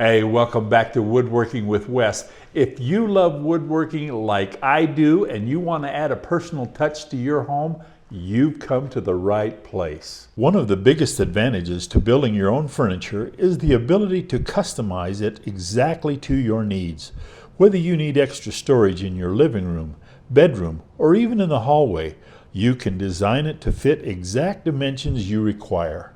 Hey, welcome back to Woodworking with Wes. If you love woodworking like I do and you want to add a personal touch to your home, you've come to the right place. One of the biggest advantages to building your own furniture is the ability to customize it exactly to your needs. Whether you need extra storage in your living room, bedroom, or even in the hallway, you can design it to fit exact dimensions you require.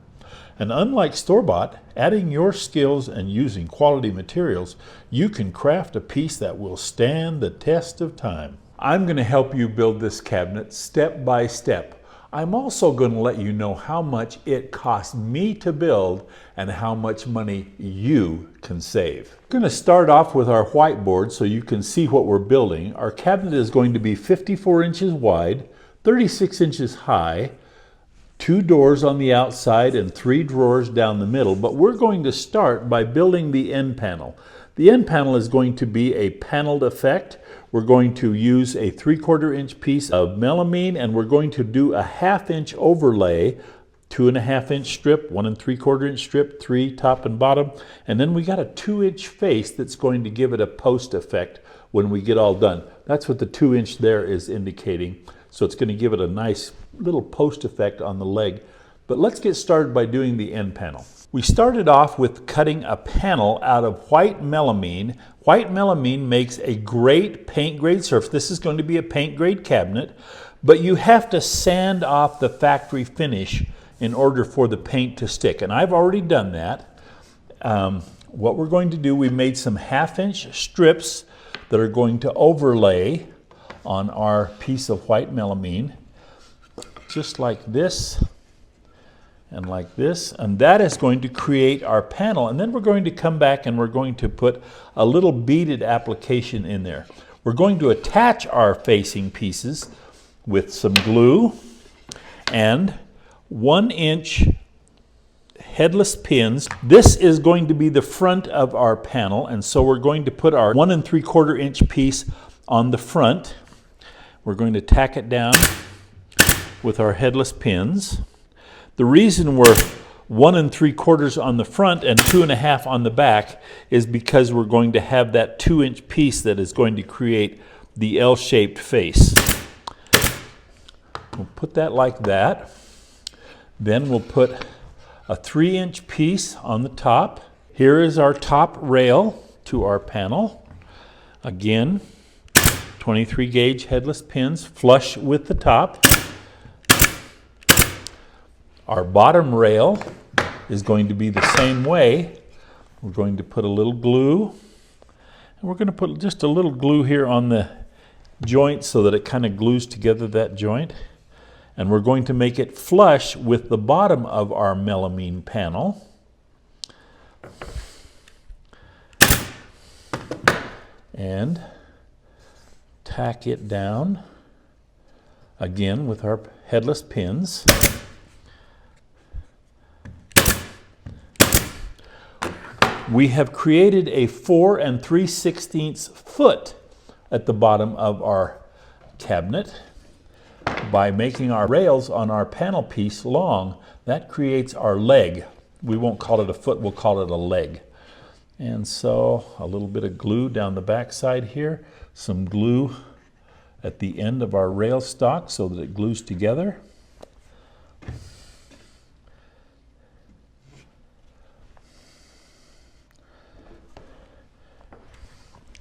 And unlike store-bought, adding your skills and using quality materials, you can craft a piece that will stand the test of time. I'm going to help you build this cabinet step by step. I'm also going to let you know how much it cost me to build and how much money you can save. We're going to start off with our whiteboard so you can see what we're building. Our cabinet is going to be 54 inches wide, 36 inches high, 2 doors on the outside and 3 drawers down the middle, but we're going to start by building the end panel. The end panel is going to be a paneled effect. We're going to use a 3/4 inch piece of melamine, and we're going to do a 1/2 inch overlay, 2.5 inch strip, 1 3/4 inch strip, 3 top and bottom, and then we got a 2-inch face that's going to give it a post effect when we get all done. That's what the 2 inch there is indicating. So it's going to give it a nice little post effect on the leg. But let's get started by doing the end panel. We started off with cutting a panel out of white melamine. White melamine makes a great paint grade surface. This is going to be a paint grade cabinet, but you have to sand off the factory finish in order for the paint to stick. And I've already done that. What we're going to do, we made some 1/2 inch strips that are going to overlay on our piece of white melamine, just like this and like this, and that is going to create our panel. And then we're going to come back and we're going to put a little beaded application in there. We're going to attach our facing pieces with some glue and 1-inch headless pins. This is going to be the front of our panel, and so we're going to put our 1 3/4 inch piece on the front. We're going to tack it down with our headless pins. The reason we're 1 3/4 on the front and 2.5 on the back is because we're going to have that 2-inch piece that is going to create the L-shaped face. We'll put that like that. Then we'll put a 3-inch piece on the top. Here is our top rail to our panel. Again, 23 gauge headless pins flush with the top. Our bottom rail is going to be the same way. We're going to put a little glue, and we're going to put just a little glue here on the joint so that it kind of glues together that joint. And we're going to make it flush with the bottom of our melamine panel. And tack it down again with our headless pins. We have created a 4 3/16 foot at the bottom of our cabinet by making our rails on our panel piece long. That creates our leg. We won't call it a foot, we'll call it a leg. And so a little bit of glue down the back side here, some glue at the end of our rail stock so that it glues together.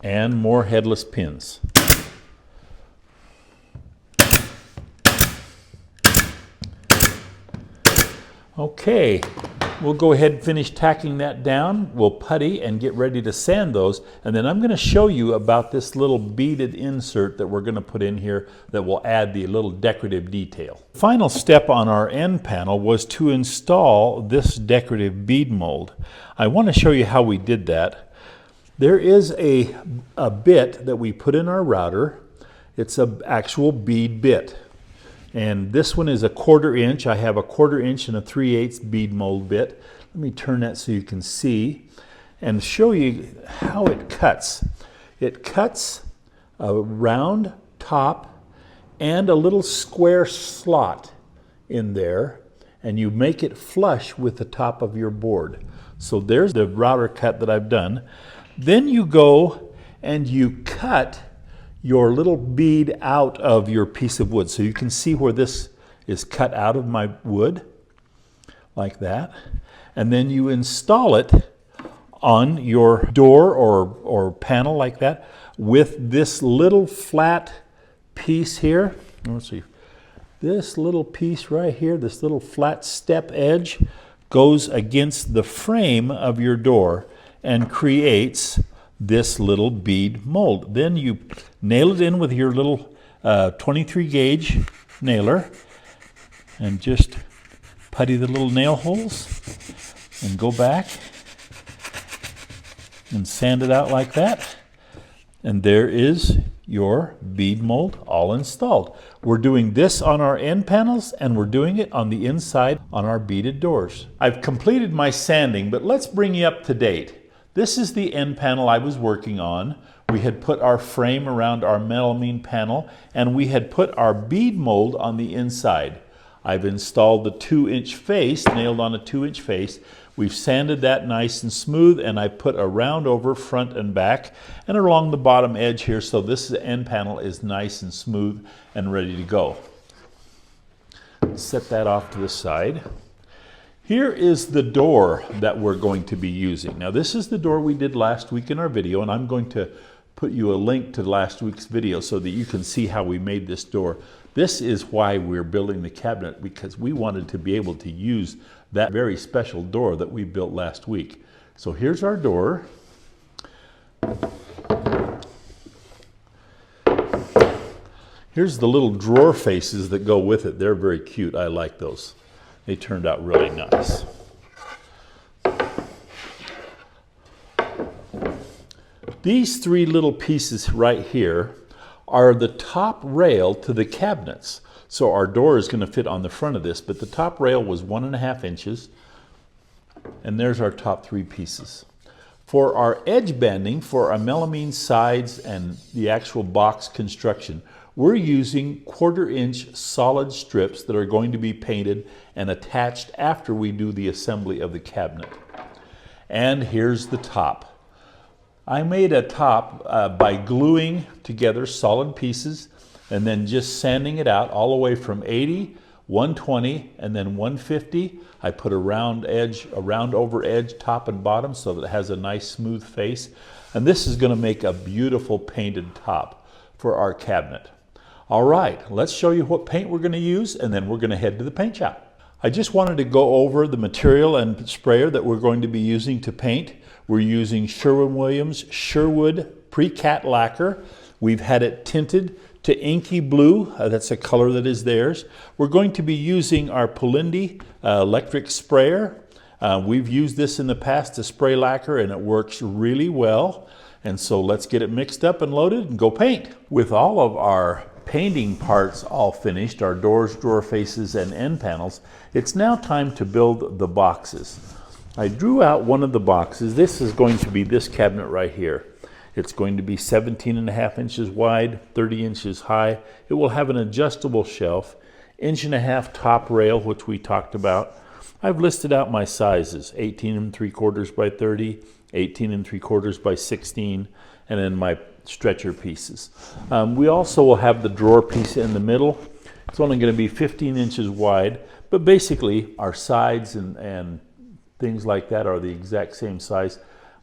And more headless pins. Okay. We'll go ahead and finish tacking that down. We'll putty and get ready to sand those. And then I'm going to show you about this little beaded insert that we're going to put in here that will add the little decorative detail. The final step on our end panel was to install this decorative bead mold. I want to show you how we did that. There is a bit that we put in our router. It's an actual bead bit. And this one is a 1/4 inch. I have a 1/4 inch and a 3/8 bead mold bit. Let me turn that so you can see and show you how it cuts. It cuts a round top and a little square slot in there, and you make it flush with the top of your board. So there's the router cut that I've done. Then you go and you cut your little bead out of your piece of wood. So you can see where this is cut out of my wood, like that. And then you install it on your door or panel like that with this little flat piece here. Let's see. This little piece right here, this little flat step edge, goes against the frame of your door and creates this little bead mold. Then you nail it in with your little 23 gauge nailer and just putty the little nail holes and go back and sand it out like that. And there is your bead mold all installed. We're doing this on our end panels and we're doing it on the inside on our beaded doors. I've completed my sanding, but let's bring you up to date. This is the end panel I was working on. We had put our frame around our melamine panel and we had put our bead mold on the inside. I've installed the 2-inch face, nailed on a 2-inch face. We've sanded that nice and smooth, and I put a round over front and back and along the bottom edge here, so this end panel is nice and smooth and ready to go. Set that off to the side. Here is the door that we're going to be using. Now this is the door we did last week in our video, and I'm going to put you a link to last week's video so that you can see how we made this door. This is why we're building the cabinet, because we wanted to be able to use that very special door that we built last week. So here's our door. Here's the little drawer faces that go with it. They're very cute. I like those. They turned out really nice. These three little pieces right here are the top rail to the cabinets. So our door is going to fit on the front of this, but the top rail was 1.5 inches, and there's our top three pieces. For our edge banding, for our melamine sides and the actual box construction, we're using 1/4-inch solid strips that are going to be painted and attached after we do the assembly of the cabinet. And here's the top. I made a top by gluing together solid pieces and then just sanding it out all the way from 80, 120, and then 150. I put a round over edge, top and bottom, so that it has a nice smooth face. And this is going to make a beautiful painted top for our cabinet. All right, let's show you what paint we're going to use, and then we're going to head to the paint shop. I just wanted to go over the material and sprayer that we're going to be using to paint. We're using Sherwin-Williams Sherwood Pre-Cat Lacquer. We've had it tinted to inky blue. That's a color that is theirs. We're going to be using our Polindi electric sprayer. We've used this in the past to spray lacquer, and it works really well. And so let's get it mixed up and loaded and go paint. With all of our painting parts all finished, our doors, drawer faces, and end panels, it's now time to build the boxes. I drew out one of the boxes. This is going to be this cabinet right here. It's going to be 17.5 inches wide, 30 inches high. It will have an adjustable shelf, 1.5 inch top rail, which we talked about. I've listed out my sizes, 18 3/4 by 30, 18 3/4 by 16, and then my stretcher pieces. We also will have the drawer piece in the middle. It's only going to be 15 inches wide, but basically our sides and things like that are the exact same size.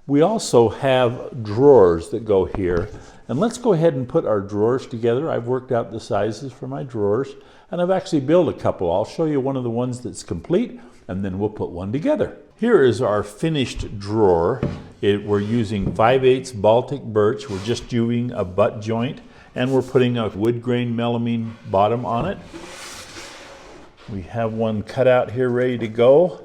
We also have drawers that go here, and let's go ahead and put our drawers together. I've worked out the sizes for my drawers, and I've actually built a couple. I'll show you one of the ones that's complete, and then we'll put one together. Here is our finished drawer. We're using 5/8 Baltic birch. We're just doing a butt joint, and we're putting a wood grain melamine bottom on it. We have one cut out here ready to go.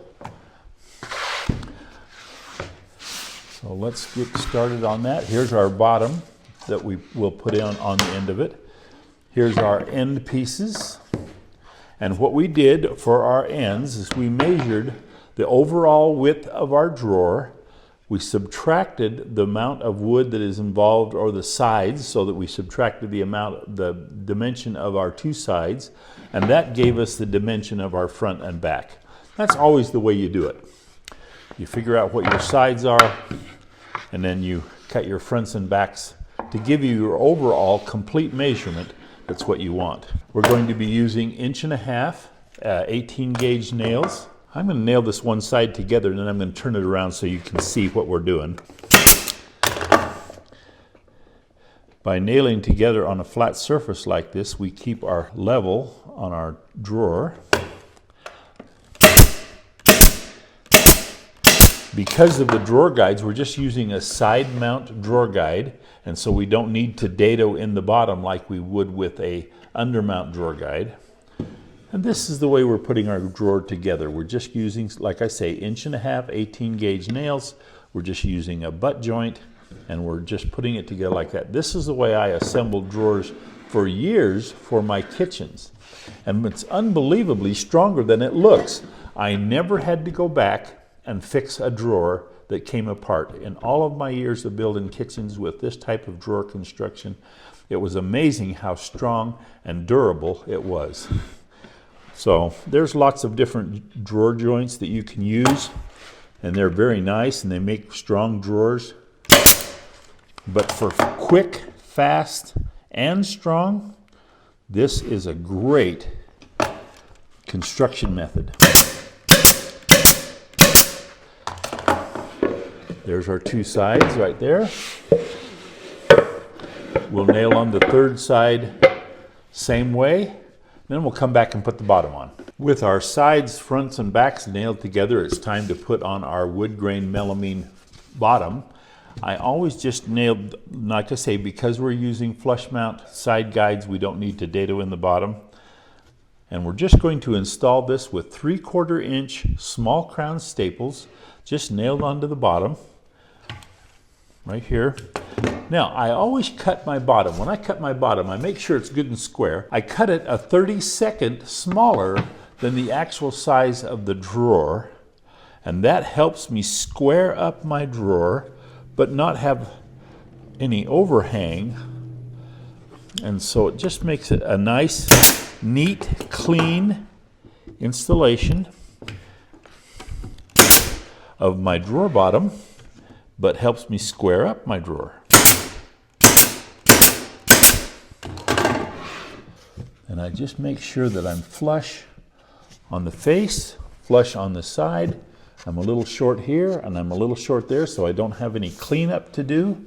So let's get started on that. Here's our bottom that we will put on the end of it. Here's our end pieces. And what we did for our ends is we measured the overall width of our drawer. We subtracted the amount of wood that is involved, or the sides, so that we subtracted the dimension of our two sides, and that gave us the dimension of our front and back. That's always the way you do it. You figure out what your sides are, and then you cut your fronts and backs to give you your overall complete measurement. That's what you want. We're going to be using 1.5" 18 gauge nails. I'm going to nail this one side together, and then I'm going to turn it around so you can see what we're doing. By nailing together on a flat surface like this, we keep our level on our drawer. Because of the drawer guides, we're just using a side mount drawer guide, and so we don't need to dado in the bottom like we would with a undermount drawer guide. And this is the way we're putting our drawer together. We're just using, like I say, 1.5" 18 gauge nails. We're just using a butt joint, and we're just putting it together like that. This is the way I assembled drawers for years for my kitchens. And it's unbelievably stronger than it looks. I never had to go back and fix a drawer that came apart. In all of my years of building kitchens with this type of drawer construction, it was amazing how strong and durable it was. So there's lots of different drawer joints that you can use, and they're very nice and they make strong drawers. But for quick, fast, and strong, this is a great construction method. There's our two sides right there. We'll nail on the third side same way. Then we'll come back and put the bottom on. With our sides, fronts, and backs nailed together, it's time to put on our wood grain melamine bottom. I always just nailed, like I say, because we're using flush mount side guides, we don't need to dado in the bottom. And we're just going to install this with 3/4 inch small crown staples, just nailed onto the bottom, right here. Now, I always cut my bottom. When I cut my bottom, I make sure it's good and square. I cut it a 32nd smaller than the actual size of the drawer, and that helps me square up my drawer, but not have any overhang. And so it just makes it a nice, neat, clean installation of my drawer bottom, but helps me square up my drawer. And I just make sure that I'm flush on the face, flush on the side. I'm a little short here and I'm a little short there, so I don't have any cleanup to do.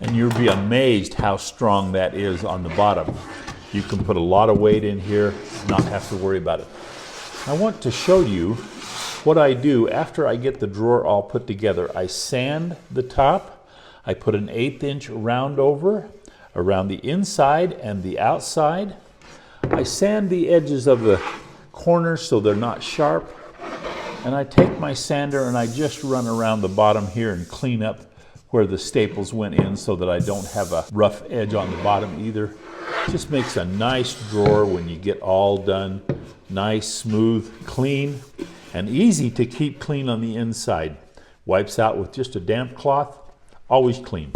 And you'll be amazed how strong that is on the bottom. You can put a lot of weight in here, not have to worry about it. I want to show you what I do after I get the drawer all put together. I sand the top. I put an 1/8 inch round over around the inside and the outside. I sand the edges of the corners so they're not sharp. And I take my sander and I just run around the bottom here and clean up where the staples went in so that I don't have a rough edge on the bottom either. Just makes a nice drawer when you get all done. Nice, smooth, clean, and easy to keep clean on the inside. Wipes out with just a damp cloth, always clean.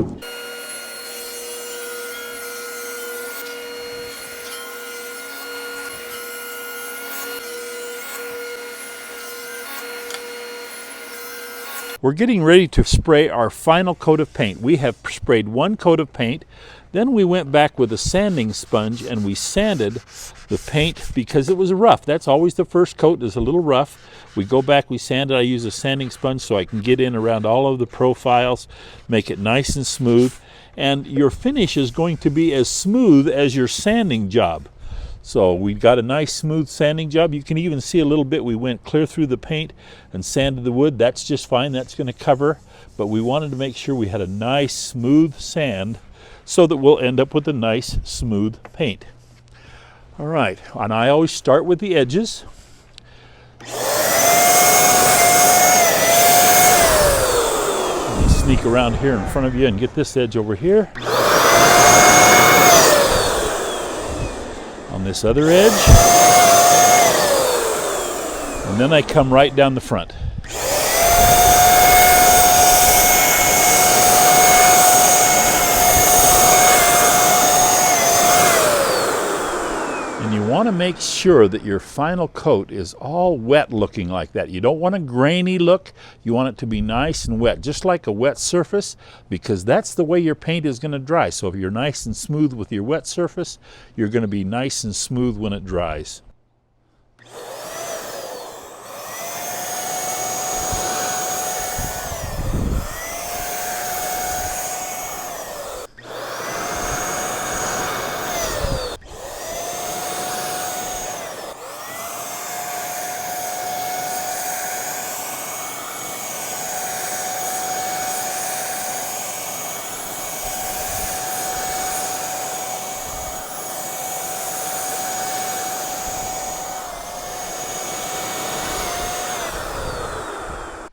We're getting ready to spray our final coat of paint. We have sprayed one coat of paint, then we went back with a sanding sponge and we sanded the paint because it was rough. That's always the first coat, is a little rough. We go back, we sand it. I use a sanding sponge so I can get in around all of the profiles, make it nice and smooth. And your finish is going to be as smooth as your sanding job. So we got a nice smooth sanding job. You can even see a little bit we went clear through the paint and sanded the wood. That's just fine, that's going to cover. But we wanted to make sure we had a nice smooth sand so that we'll end up with a nice smooth paint. All right, and I always start with the edges. You sneak around here in front of you and get this edge over here. On this other edge. And then I come right down the front. And you want to make sure that your final coat is all wet looking like that. You don't want a grainy look. You want it to be nice and wet, just like a wet surface, because that's the way your paint is going to dry. So if you're nice and smooth with your wet surface, you're going to be nice and smooth when it dries.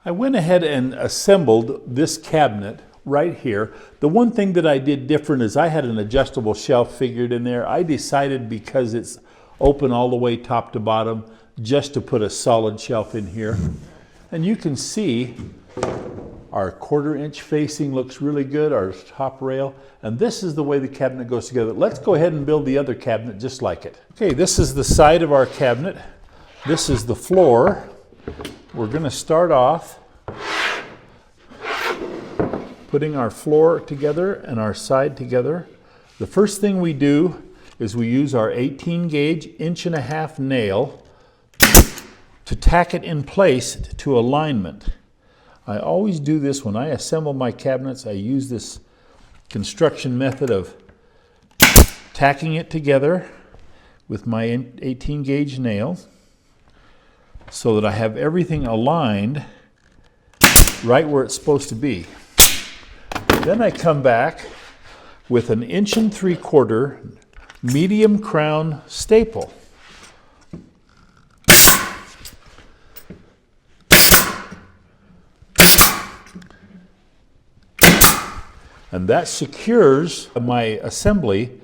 I went ahead and assembled this cabinet right here. The one thing that I did different is I had an adjustable shelf figured in there. I decided, because it's open all the way top to bottom, just to put a solid shelf in here. And you can see our 1/4 inch facing looks really good, our top rail. And this is the way the cabinet goes together. Let's go ahead and build the other cabinet just like it. Okay, this is the side of our cabinet. This is the floor. We're going to start off putting our floor together and our side together. The first thing we do is we use our 18 gauge 1.5 inch nail to tack it in place to alignment. I always do this when I assemble my cabinets. I use this construction method of tacking it together with my 18 gauge nail, so that I have everything aligned right where it's supposed to be. Then I come back with an 1 3/4 inch medium crown staple. And that secures my assembly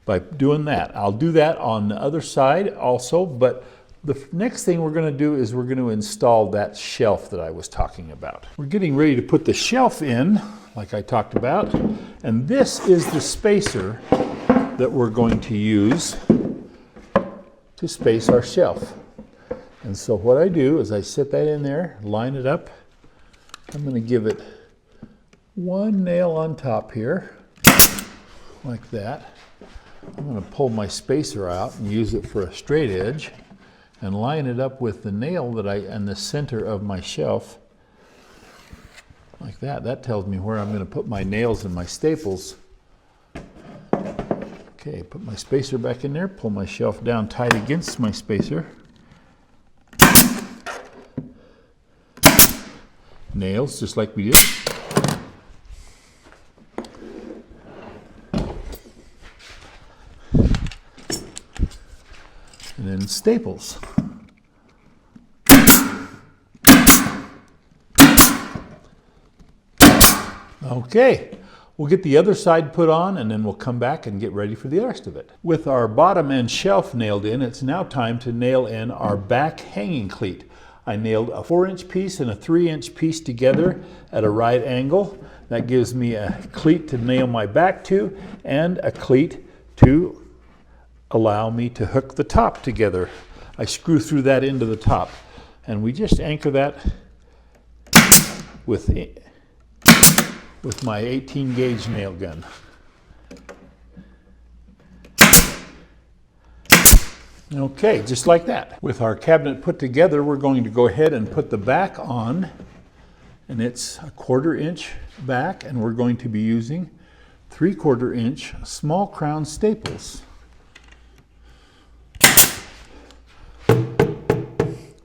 by doing that. I'll do that on the other side also, but the next thing we're going to do is we're going to install that shelf that I was talking about. We're getting ready to put the shelf in, like I talked about, and this is the spacer that we're going to use to space our shelf. And so what I do is I set that in there, line it up. I'm going to give it one nail on top here, like that. I'm going to pull my spacer out and use it for a straight edge, and line it up with the nail that in the center of my shelf, like that. That tells me where I'm going to put my nails and my staples. Okay, put my spacer back in there, pull my shelf down tight against my spacer. Nails, just like we did. And then staples. Okay, we'll get the other side put on, and then we'll come back and get ready for the rest of it. With our bottom end shelf nailed in, it's now time to nail in our back hanging cleat. I nailed a 4-inch piece and a 3-inch piece together at a right angle. That gives me a cleat to nail my back to, and a cleat to allow me to hook the top together. I screw through that into the top, and we just anchor that with my 18 gauge nail gun. Okay, just like that. With our cabinet put together, we're going to go ahead and put the back on, and it's a 1/4 inch back, and we're going to be using 3/4 inch small crown staples.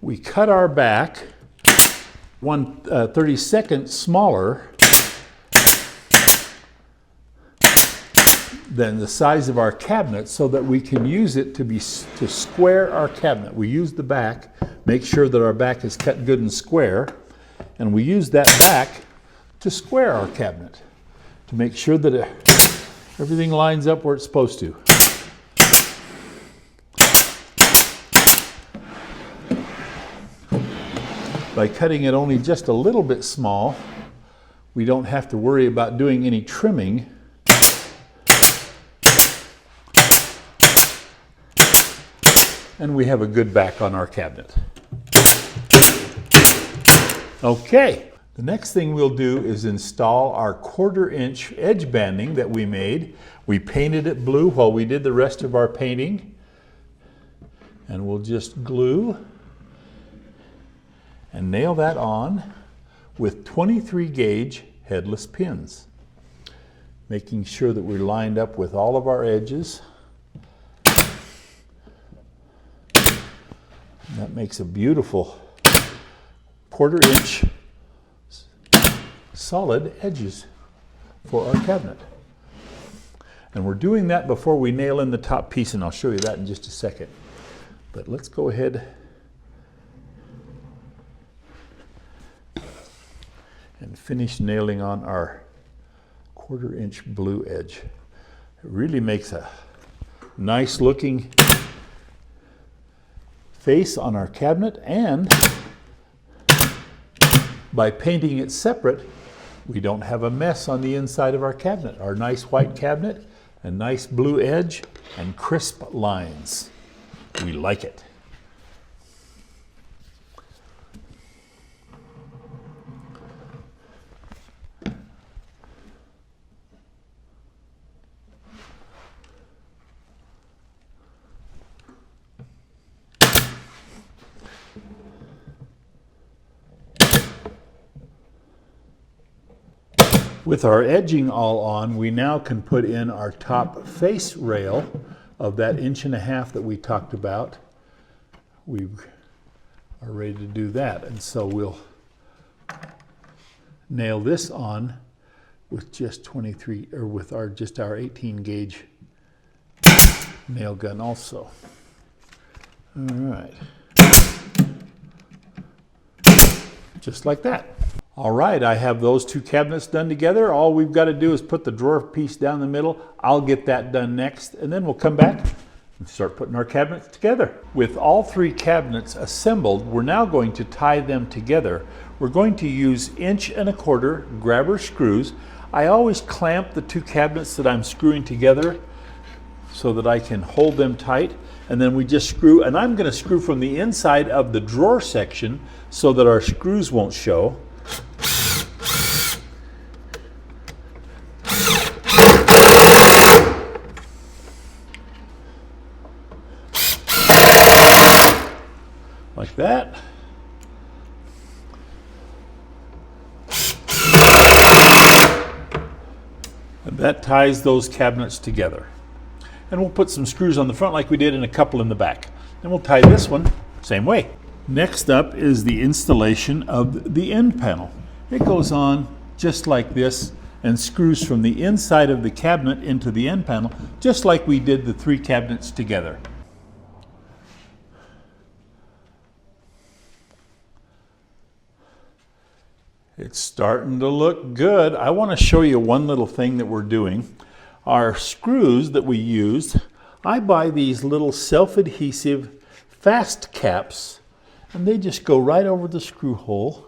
We cut our back 1/32 smaller than the size of our cabinet, so that we can use it to square our cabinet. We use the back, make sure that our back is cut good and square, and we use that back to square our cabinet, to make sure that everything lines up where it's supposed to. By cutting it only just a little bit small, we don't have to worry about doing any trimming. And we have a good back on our cabinet. Okay, the next thing we'll do is install our 1/4 inch edge banding that we made. We painted it blue while we did the rest of our painting. And we'll just glue and nail that on with 23 gauge headless pins, making sure that we're lined up with all of our edges. That makes a beautiful 1/4 inch solid edges for our cabinet. And we're doing that before we nail in the top piece, and I'll show you that in just a second. But let's go ahead and finish nailing on our 1/4 inch blue edge. It really makes a nice looking face on our cabinet, and by painting it separate, we don't have a mess on the inside of our cabinet. Our nice white cabinet, a nice blue edge, and crisp lines. We like it. With our edging all on, we now can put in our top face rail of that 1.5 inches that we talked about. We are ready to do that, and so we'll nail this on with just 23, or with just our 18 gauge nail gun also. All right, just like that. All right, I have those two cabinets done together. All we've got to do is put the drawer piece down the middle. I'll get that done next, and then we'll come back and start putting our cabinets together. With all 3 cabinets assembled, we're now going to tie them together. We're going to use 1.25 inch grabber screws. I always clamp the 2 cabinets that I'm screwing together so that I can hold them tight, and then we just screw, and I'm going to screw from the inside of the drawer section so that our screws won't show. Like that. And that ties those cabinets together. And we'll put some screws on the front like we did and a couple in the back. And we'll tie this one same way. Next up is the installation of the end panel. It goes on just like this and screws from the inside of the cabinet into the end panel, just like we did the 3 cabinets together. It's starting to look good. I want to show you one little thing that we're doing. Our screws that we used, I buy these little self-adhesive fast caps, and they just go right over the screw hole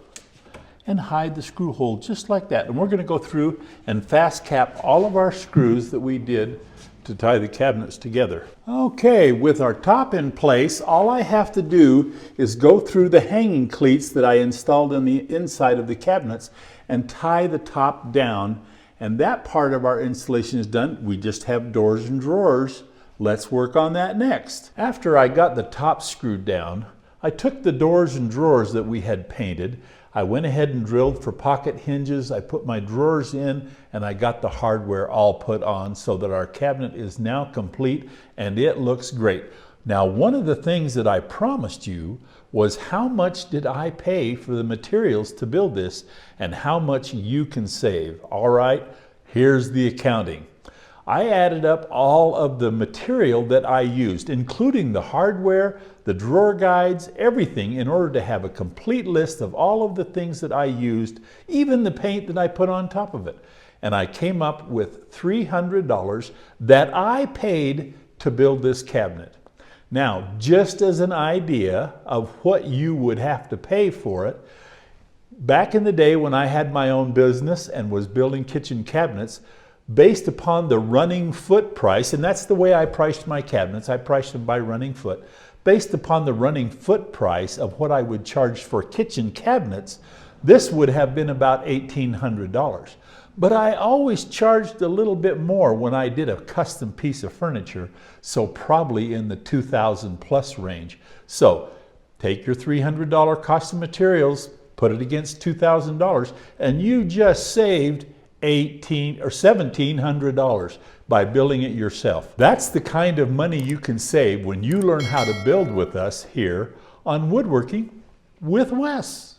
and hide the screw hole just like that. And we're going to go through and fast cap all of our screws that we did to tie the cabinets together. Okay, with our top in place, all I have to do is go through the hanging cleats that I installed in the inside of the cabinets and tie the top down, and that part of our installation is done. We just have doors and drawers. Let's work on that next. After I got the top screwed down, I took the doors and drawers that we had painted. I went ahead and drilled for pocket hinges. I put my drawers in, and I got the hardware all put on so that our cabinet is now complete and it looks great. Now, one of the things that I promised you was how much did I pay for the materials to build this and how much you can save. All right, here's the accounting. I added up all of the material that I used, including the hardware, the drawer guides, everything, in order to have a complete list of all of the things that I used, even the paint that I put on top of it. And I came up with $300 that I paid to build this cabinet. Now, just as an idea of what you would have to pay for it, Back in the day when I had my own business and was building kitchen cabinets, based upon the running foot price, and that's the way I priced my cabinets, I priced them by running foot. Based upon the running foot price of what I would charge for kitchen cabinets, this would have been about $1,800. But I always charged a little bit more when I did a custom piece of furniture, so probably in the $2,000 plus range. So take your $300 cost of materials, put it against $2,000, and you just saved $1,700 by building it yourself. That's the kind of money you can save when you learn how to build with us here on Woodworking with Wes.